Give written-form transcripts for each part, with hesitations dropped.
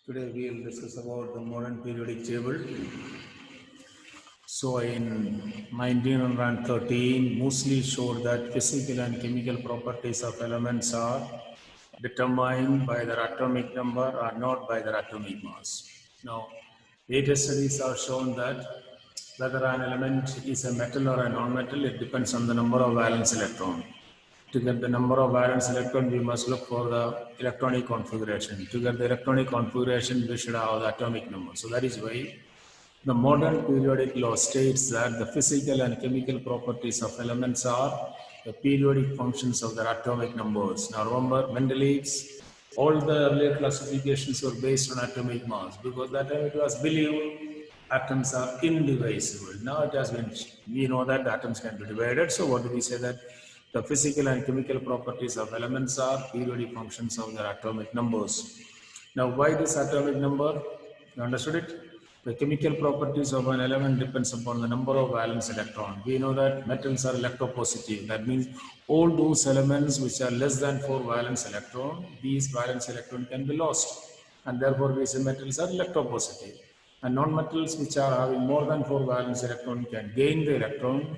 Today we will discuss about the modern periodic table. So in 1913, Moseley showed that physical and chemical properties of elements are determined by their atomic number or not by their atomic mass. Now, later studies have shown that whether an element is a metal or a non-metal, it depends on the number of valence electron. To get the number of valence electron, we must look for the electronic configuration. To get the electronic configuration, we should have the atomic number. So that is why the modern periodic law states that the physical and chemical properties of elements are the periodic functions of their atomic numbers. Now remember, Mendeleev's, all the earlier classifications were based on atomic mass because that time it was believed atoms are indivisible. Now it has been, we know that atoms can be divided. So what do we say that the physical and chemical properties of elements are periodic functions of their atomic numbers. Now why this atomic number? You understood it? The chemical properties of an element depends upon the number of valence electron. We know that metals are electropositive. That means all those elements which are less than 4 valence electron, these valence electron can be lost. And therefore we say metals are electropositive. And non-metals which are having more than 4 valence electron can gain the electron,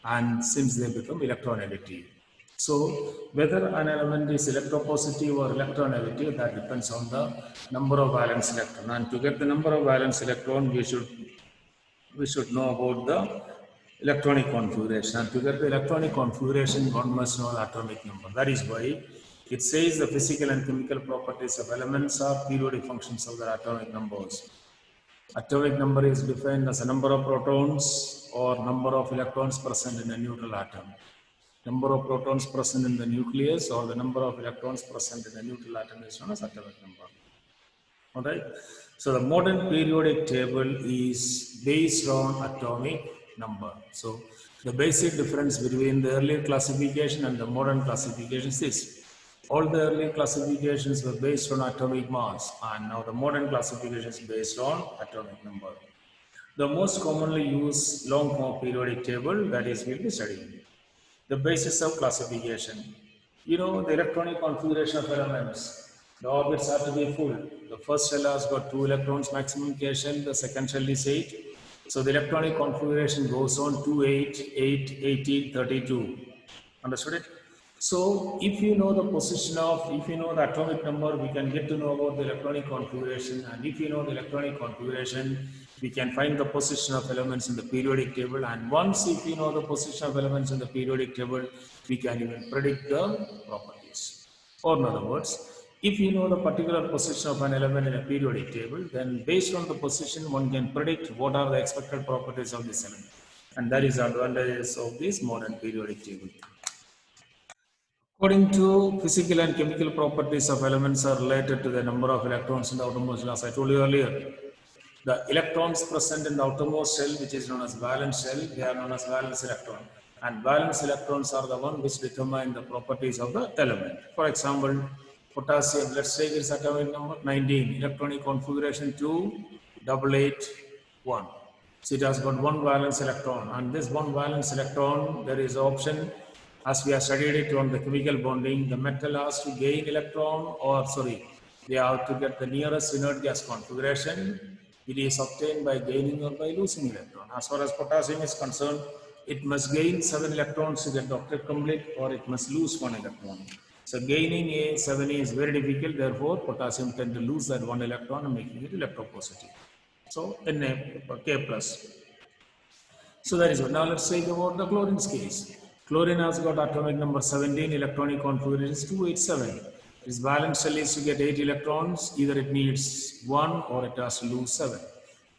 and since they become electronegative. So whether an element is electropositive or electronegative, that depends on the number of valence electron. And to get the number of valence electron, we should know about the electronic configuration. And to get the electronic configuration, one must know the atomic number. That is why it says the physical and chemical properties of elements are periodic functions of their atomic numbers. Atomic number is defined as a number of protons or number of electrons present in a neutral atom. Number of protons present in the nucleus or the number of electrons present in a neutral atom is known as atomic number. Alright. So the modern periodic table is based on atomic number. So the basic difference between the earlier classification and the modern classification is this. All the earlier classifications were based on atomic mass, and now the modern classification is based on atomic number. The most commonly used long form periodic table, that is, we'll be studying. The basis of classification. You know, the electronic configuration of elements. The orbits have to be full. The first shell has got 2 electrons maximum K shell, the second shell is 8. So the electronic configuration goes on 2, 8, 8, 18, 32. Understood it? So if you know the position of, if you know the atomic number, we can get to know about the electronic configuration. And if you know the electronic configuration, we can find the position of elements in the periodic table. And once if you know the position of elements in the periodic table, we can even predict the properties. Or in other words, if you know the particular position of an element in a periodic table, then based on the position, one can predict what are the expected properties of this element. And that is the advantages of this modern periodic table. According to physical and chemical properties of elements are related to the number of electrons in the outermost shell. As I told you earlier, the electrons present in the outermost shell, which is known as valence shell, they are known as valence electron. And valence electrons are the one which determine the properties of the element. For example, potassium, let's take its atomic number 19, electronic configuration 28881. So it has got 1 valence electron, and this 1 valence electron, there is option, as we have studied it on the chemical bonding, the metal has to gain electron, or sorry, they have to get the nearest inert gas configuration. It is obtained by gaining or by losing electron. As far as potassium is concerned, it must gain 7 electrons to get the octet complete, or it must lose 1 electron. So gaining a 7 is very difficult, therefore potassium tend to lose that 1 electron and making it electropositive. So Na K plus. So that is what. Now let's take about the chlorine's case. Chlorine has got atomic number 17, electronic configuration is 287. Its valence shell is to get 8 electrons, either it needs 1 or it has to lose 7.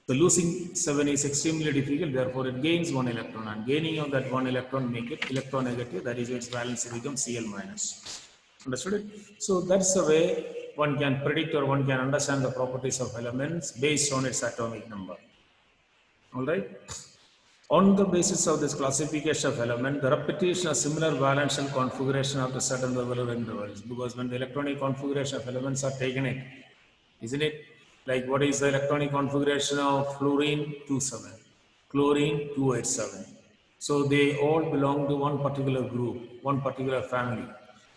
So losing 7 is extremely difficult, therefore it gains 1 electron, and gaining of that 1 electron make it electronegative, that is its valence becomes Cl minus. Understood it? So that's the way one can predict or one can understand the properties of elements based on its atomic number. Alright? On the basis of this classification of element, the repetition of similar valence shell configuration after certain level of intervals, because when the electronic configuration of elements are taken in, isn't it? Like what is the electronic configuration of fluorine? 27, chlorine 287. So they all belong to one particular group, one particular family,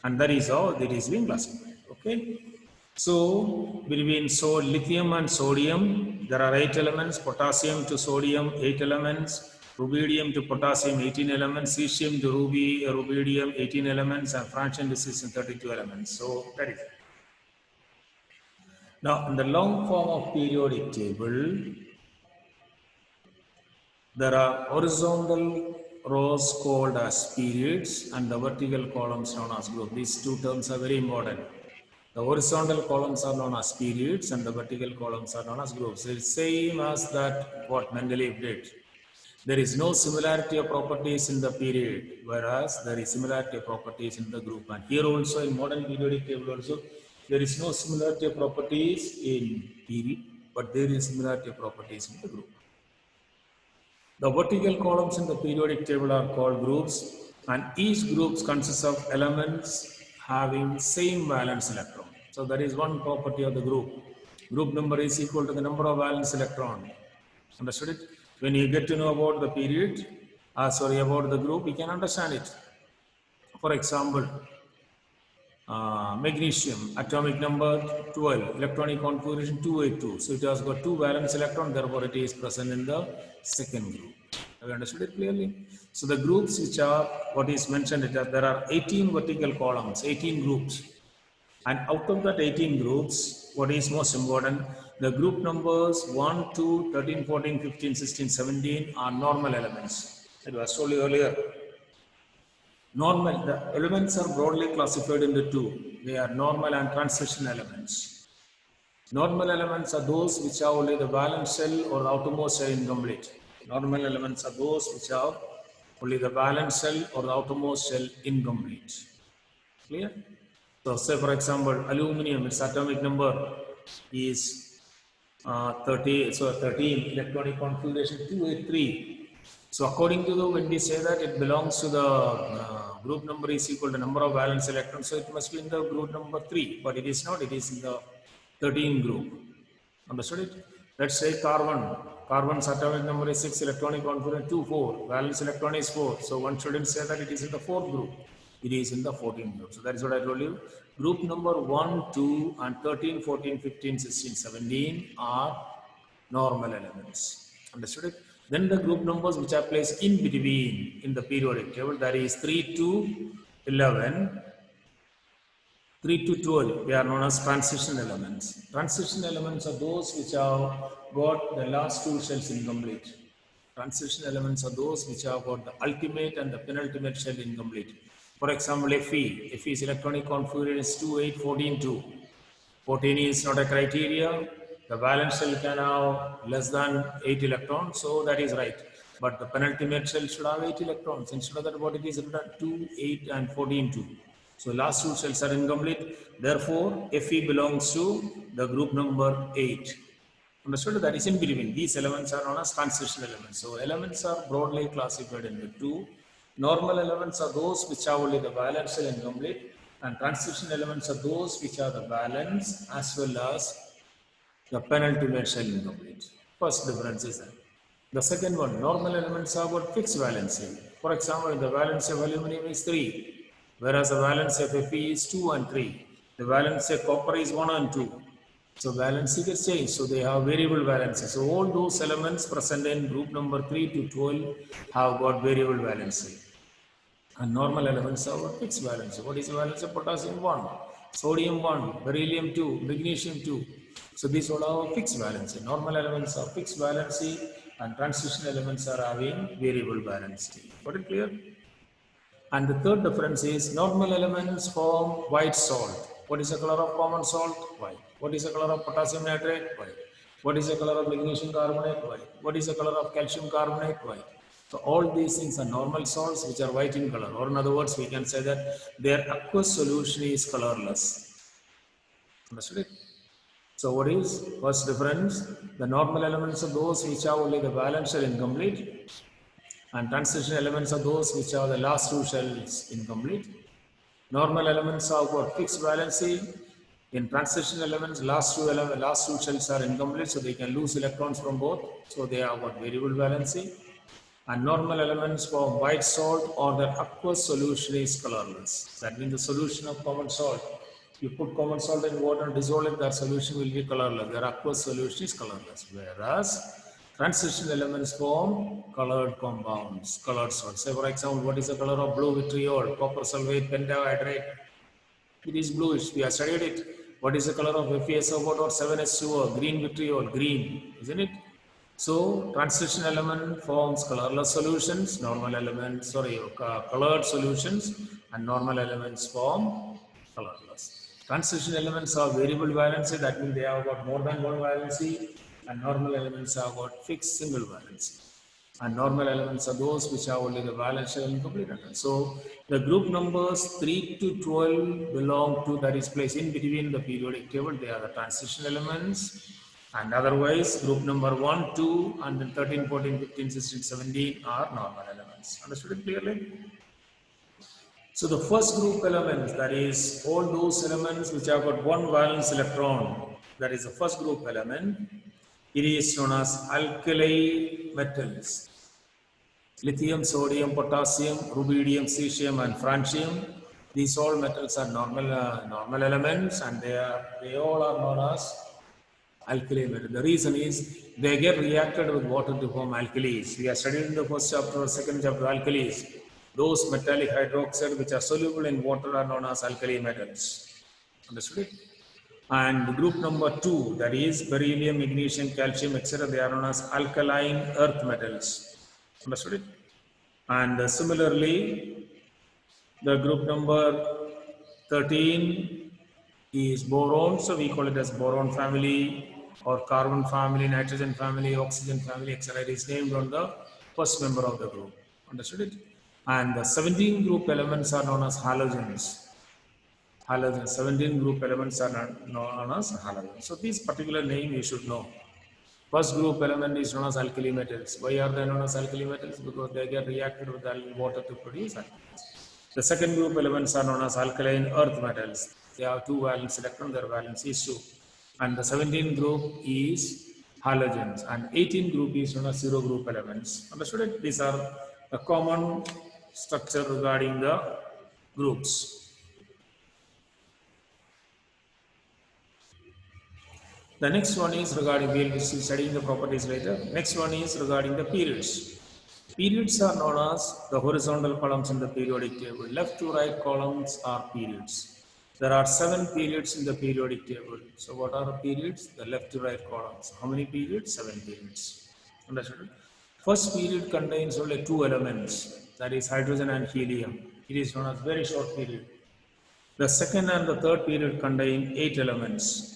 and that is how it is being classified. Okay. So between lithium and sodium, there are 8 elements, potassium to sodium, 8 elements, rubidium to potassium, 18 elements, cesium to rubidium, 18 elements, and francium to cesium, 32 elements. So that is it. Now, in the long form of periodic table, there are horizontal rows called as periods and the vertical columns known as groups. These two terms are very important. The horizontal columns are known as periods and the vertical columns are known as groups. It's same as that what Mendeleev did. There is no similarity of properties in the period, whereas there is similarity of properties in the group. And here also in modern periodic table also, there is no similarity of properties in period, but there is similarity of properties in the group. The vertical columns in the periodic table are called groups, and each group consists of elements having same valence electron. So that is one property of the group. Group number is equal to the number of valence electron. Understood it? When you get to know about the period, about the group, you can understand it. For example, magnesium, atomic number 12, electronic configuration 282. So it has got 2 valence electrons, therefore it is present in the second group. Have you understood it clearly? So the groups which are, what is mentioned, there are 18 vertical columns, 18 groups. And out of that 18 groups, what is most important, the group numbers 1, 2, 13, 14, 15, 16, 17 are normal elements. It was told you earlier. Normal, the elements are broadly classified into two. They are normal and transition elements. Normal elements are those which have only the valence shell or the outermost shell incomplete. Normal elements are those which have only the valence shell or the outermost shell incomplete. Clear? So say for example, aluminum, its atomic number is 13, electronic configuration 283. So according to when we say that it belongs to the group number is equal to number of valence electrons, so it must be in the group number 3, but it is not, it is in the 13 group. Understood it? Let's say carbon. Carbon's atomic number is 6, electronic configuration 2, 4, valence electron is 4. So one shouldn't say that it is in the 4th group. It is in the 14th group. So that is what I told you. Group number 1, 2 and 13, 14, 15, 16, 17 are normal elements. Understood it? Then the group numbers which are placed in between in the periodic table, that is 3 to 11, 3 to 12, they are known as transition elements. Transition elements are those which have got the last two shells incomplete. Transition elements are those which have got the ultimate and the penultimate shell incomplete. For example, Fe. Fe is electronic configuration is 2, 8, 14, 2. 14 is not a criteria. The valence shell can have less than 8 electrons, so that is right. But the penultimate shell should have 8 electrons. Instead of that, what it is written 2, 8 and 14, 2. So last two shells are incomplete. Therefore, Fe belongs to the group number 8. Understood? That is in between. These elements are known as transition elements. So elements are broadly classified into two. Normal elements are those which have only the valence shell incomplete, and transition elements are those which are the valence as well as the penultimate shell incomplete. First difference is that. The second one, normal elements have got fixed valency. For example, the valence of aluminum is 3, whereas the valence of Fe is 2 and 3. The valence of copper is 1 and 2. So valency gets changed. So they have variable valency. So all those elements present in group number 3 to 12 have got variable valency. And normal elements have got fixed valency. What is the valence of potassium? 1, sodium 1, beryllium 2, magnesium 2. So these all have fixed valency. Normal elements have fixed valency and transition elements are having variable valency. Got it clear? And the third difference is normal elements form white salt. What is the color of common salt? White. What is the color of potassium nitrate? White. What is the color of magnesium carbonate? White. What is the color of calcium carbonate? White. So all these things are normal salts which are white in color. Or in other words, we can say that their aqueous solution is colorless. Understood it? So what is first difference? The normal elements are those which have only the valence shell incomplete, and transition elements are those which are the last two shells incomplete. Normal elements have got fixed valency. In transition elements, last two shells are incomplete, so they can lose electrons from both. So they have got variable valency. And normal elements form white salt or their aqueous solution is colorless. That means the solution of common salt You put common salt in water and dissolve it, their solution will be colorless. Their aqueous solution is colorless. Whereas transition elements form colored compounds, colored salts. Say for example, what is the color of blue vitriol? Copper sulfate pentahydrate. It is bluish. We have studied it. What is the color of FeSO4 or 7H2O? Green vitriol, green, isn't it? So transition element forms colorless solutions, colored solutions, and normal elements form colorless. Transition elements are variable valency, that means they have got more than one valency, and normal elements have got fixed single valency. And normal elements are those which have only the valence shell and complete attachment. So the group numbers 3 to 12 belong to, that is placed in between the periodic table. They are the transition elements. And otherwise, group number 1, 2, and then 13, 14, 15, 16, 17 are normal elements. Understood it clearly? So the first group elements, that is all those elements which have got one valence electron, that is the first group element. It is known as alkali metals. Lithium, sodium, potassium, rubidium, cesium, and francium. These all metals are normal elements, and they all are known as alkali metals. The reason is they get reacted with water to form alkalis. We have studied in the first chapter or second chapter alkalis. Those metallic hydroxide which are soluble in water are known as alkali metals. Understood it? And group number 2, that is beryllium, magnesium, calcium, etc., they are known as alkaline earth metals. Understood it? And similarly, the group number 13 is boron, so we call it as boron family or carbon family, nitrogen family, oxygen family, etc. It is named on the first member of the group. Understood it? And the 17 group elements are known as halogens. 17 group elements are known as halogens. So this particular name you should know. First group element is known as alkali metals. Why are they known as alkali metals? Because they get reacted with water to produce alkalis. The second group elements are known as alkaline earth metals. They have 2 valence electrons, their valence is 2. And the 17th group is halogens. And 18th group is known as zero group elements. Understood it? These are the common structure regarding the groups. The next one is regarding, we will be studying the properties later. Next one is regarding the periods. Periods are known as the horizontal columns in the periodic table. Left to right columns are periods. There are 7 periods in the periodic table. So what are the periods? The left to right columns. How many periods? 7 periods. Understood? First period contains only 2 elements, that is hydrogen and helium. It is known as very short period. The second and the third period contain 8 elements.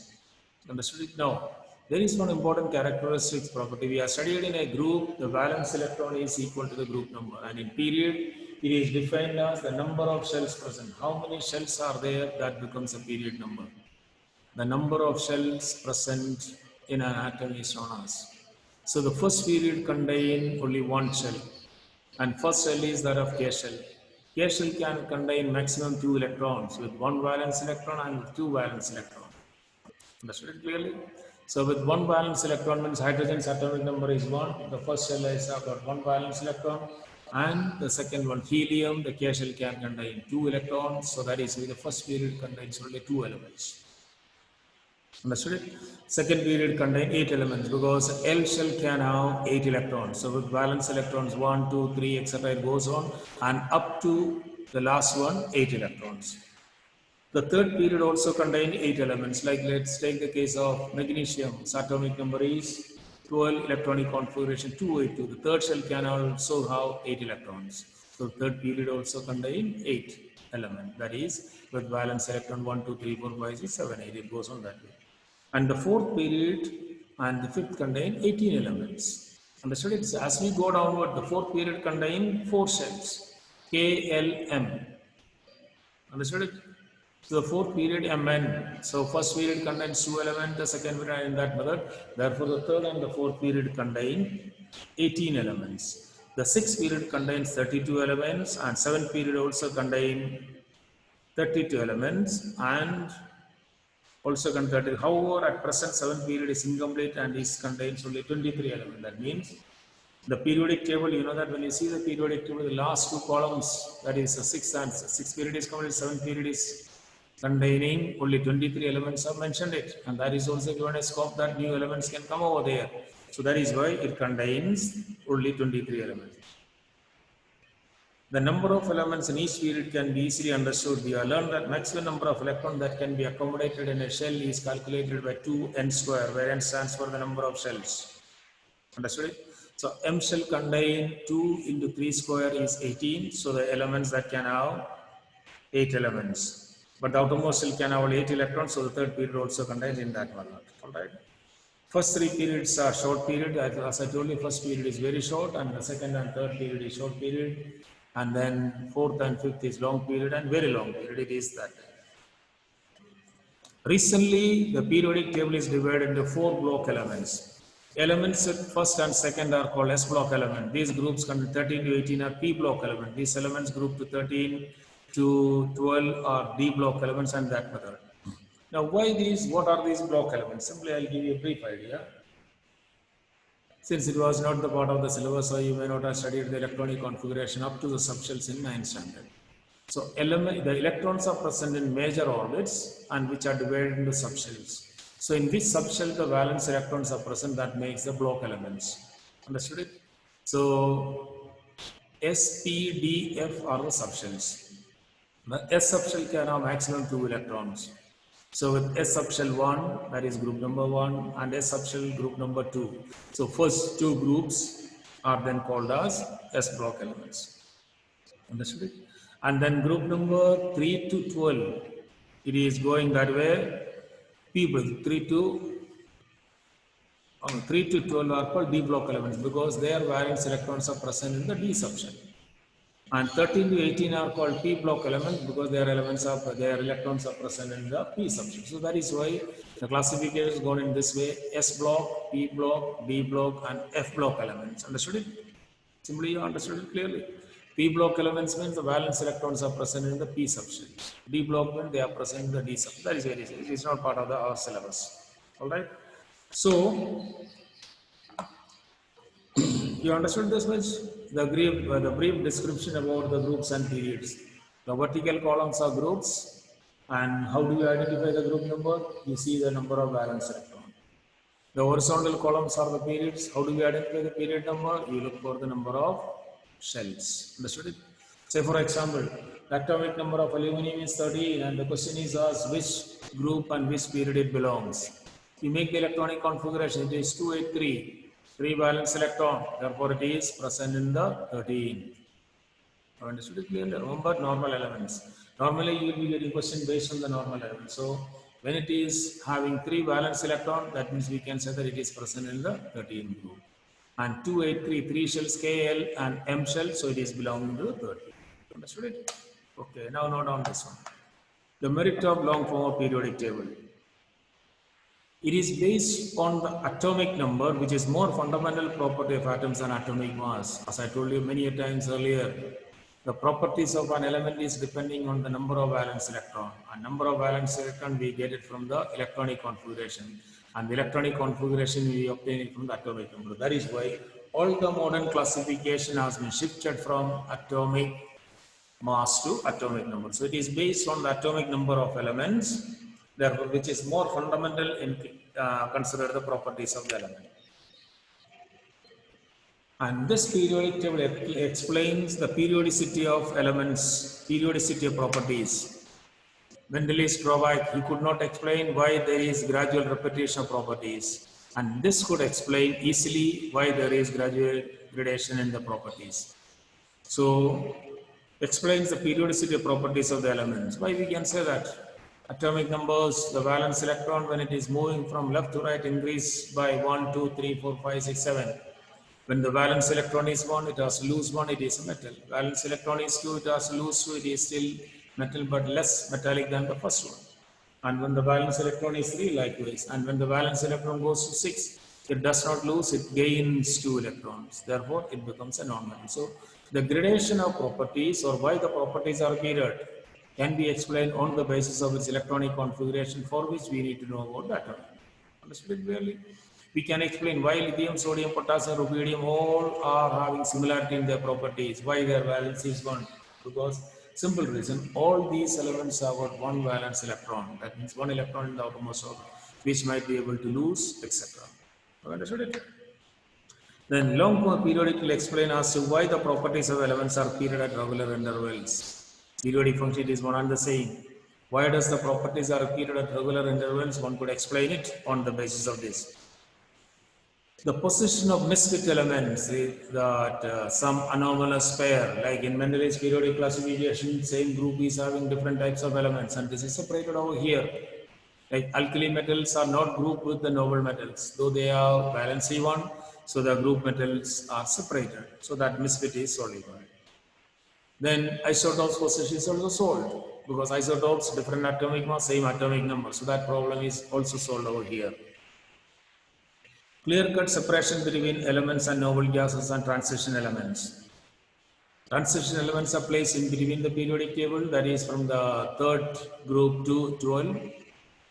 Understood it? Now, there is one important characteristics property. We are studied in a group, the valence electron is equal to the group number, and in period, it is defined as the number of shells present. How many shells are there? That becomes a period number. The number of shells present in an atom is known as. So the first period contains only 1 shell, and first shell is that of K shell. K shell can contain maximum 2 electrons with 1 valence electron and with 2 valence electrons. Understood it clearly? So with 1 valence electron means hydrogen's atomic number is 1. The first shell has got 1 valence electron, and the second one, helium, the K shell can contain 2 electrons. So that is why the first period contains only 2 elements. Understood it? Second period contains 8 elements because L shell can have 8 electrons. So with valence electrons 1, 2, 3, etc. it goes on, and up to the last one 8 electrons. The third period also contains 8 elements. Like let's take the case of magnesium. Its atomic number is 12, electronic configuration 282. The third shell can also have 8 electrons. So the third period also contains 8 elements. That is with valence electron 1, 2, 3, 4, 5, 6, 7, 8. It goes on that way. And the fourth period and the fifth contain 18 elements. Understood it? So as we go downward, the fourth period contain 4 shells. K, L, M. Understood it? So the fourth period Mn. So first period contains 2 elements, the second period in that method. Therefore, the third and the fourth period contain 18 elements. The sixth period contains 32 elements, and seventh period also contain 32 elements, and also contain. However, at present, seventh period is incomplete and contains only 23 elements. That means the periodic table, you know that when you see the periodic table, the last 2 columns, that is the sixth period is complete, seventh period is containing only 23 elements are mentioned it, and that is also given a scope that new elements can come over there. So that is why it contains only 23 elements. The number of elements in each period can be easily understood. We have learned that maximum number of electrons that can be accommodated in a shell is calculated by 2n square, where n stands for the number of shells. Understood? So m shell contain 2 into 3 square is 18. So the elements that can have 8 elements. But the outermost shell can have 8 electrons. So the third period also contains in that one. Alright. First 3 periods are short period. As I told you, first period is very short, and the second and third period is short period. And then fourth and fifth is long period and very long period. It is that. Recently, the periodic table is divided into 4 block elements. Elements first and second are called S block element. These groups contain 13 to 18 are P block element. These elements grouped to 13 to 12 are D block elements, and that method. Now, why these? What are these block elements? Simply, I'll give you a brief idea. Since it was not the part of the syllabus, so you may not have studied the electronic configuration up to the subshells in 9th standard. So the electrons are present in major orbits and which are divided into subshells. So in which subshell the valence electrons are present, that makes the block elements. Understood it? So S, P, D, F are the subshells. The S subshell can have maximum 2 electrons. So with S subshell 1, that is group number 1, and S subshell group number 2. So first 2 groups are then called as S block elements. Understood it? And then group number 3 to 12, it is going that way. People 3 to 12 are called D block elements because their valence electrons are present in the D subshell. And 13 to 18 are called P block elements because their electrons are present in the P subshell. So that is why the classification is gone in this way: S block, P block, D block, and F block elements. Understood it? Simply you understood it clearly. P block elements means the valence electrons are present in the P subshell. D block means they are present in the D subshell. That is very easy. It is not part of our syllabus. Alright. So you understood this much? The brief description about the groups and periods. The vertical columns are groups, and how do you identify the group number? You see the number of valence electrons. The horizontal columns are the periods. How do you identify the period number? You look for the number of shells. Understood it? Say for example, the atomic number of aluminum is 13, and the question is asked which group and which period it belongs. You make the electronic configuration. It is 283. 3 valence electron, therefore it is present in the 13. Understood it clearly? Remember normal elements. Normally you will be getting question based on the normal elements. So when it is having 3 valence electron, that means we can say that it is present in the 13 group. And 283, 3 shells KL and M shell, so it is belonging to the 13. Understood it? Okay, now note down this one. The merit of long form of periodic table. It is based on the atomic number, which is more fundamental property of atoms than atomic mass. As I told you many times earlier, the properties of an element is depending on the number of valence electron. And number of valence electron we get it from the electronic configuration. And the electronic configuration we obtain it from the atomic number. That is why all the modern classification has been shifted from atomic mass to atomic number. So it is based on the atomic number of elements, therefore, which is more fundamental in consider the properties of the element. And this periodic table explains the periodicity of elements, periodicity of properties. Mendeleev's drawback, he could not explain why there is gradual repetition of properties. And this could explain easily why there is gradual gradation in the properties. So, explains the periodicity of properties of the elements. Why we can say that? Atomic numbers, the valence electron, when it is moving from left to right, increase by 1, 2, 3, 4, 5, 6, 7. When the valence electron is 1, it has loose 1, it is a metal. Valence electron is 2, it has loose 2, it is still metal but less metallic than the first one. And when the valence electron is 3, likewise. And when the valence electron goes to 6, it does not lose, it gains 2 electrons. Therefore, it becomes a non-metal. So, the gradation of properties or why the properties are mirrored can be explained on the basis of its electronic configuration, for which we need to know about the atom. Understood it clearly? We can explain why lithium, sodium, potassium, rubidium all are having similarity in their properties. Why their valence is 1? Because Simple reason, all these elements have got one valence electron. That means one electron in the outermost orbital, which might be able to lose, etc. Understood it? Then long periodic will explain as to why the properties of elements are period at regular intervals. Periodic function is one and the same. Why does the properties are repeated at regular intervals? One could explain it on the basis of this. The position of misfit elements is that some anomalous pair, like in Mendeleev's periodic classification, same group is having different types of elements, and this is separated over here. Like alkali metals are not grouped with the noble metals, though they are valency one, so the group metals are separated. So that misfit is solidified. Then isotopes position is also solved because isotopes different atomic mass, same atomic number. So that problem is also solved over here. Clear-cut separation between elements and noble gases and transition elements. Transition elements are placed in between the periodic table, that is from the third group to 12.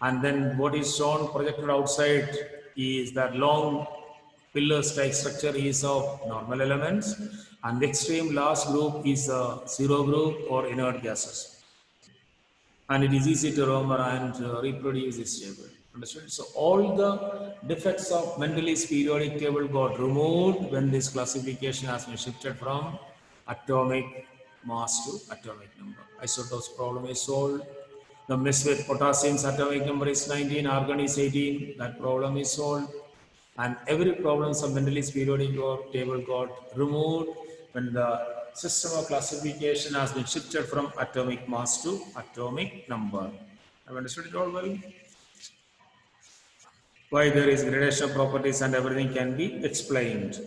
And then what is shown projected outside is that long pillar-like structure is of normal elements, and the extreme last group is a zero group or inert gases. And it is easy to remember and reproduce this table. Understood? So all the defects of Mendeleev's periodic table got removed when this classification has been shifted from atomic mass to atomic number. Isotopes problem is solved. The misfit potassium's atomic number is 19, argon is 18. That problem is solved. And every problem of Mendeleev's periodic table got removed when the system of classification has been shifted from atomic mass to atomic number. Have you understood it all well? Why there is gradation of properties and everything can be explained.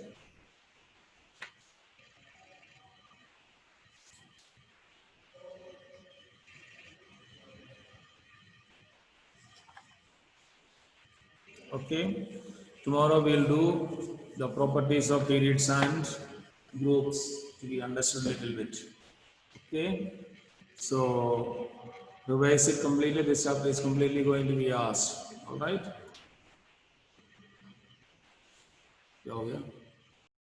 Okay, tomorrow we'll do the properties of periods and groups to be understood a little bit. Okay, so revise it completely. This chapter is completely going to be asked. All right. Yeah.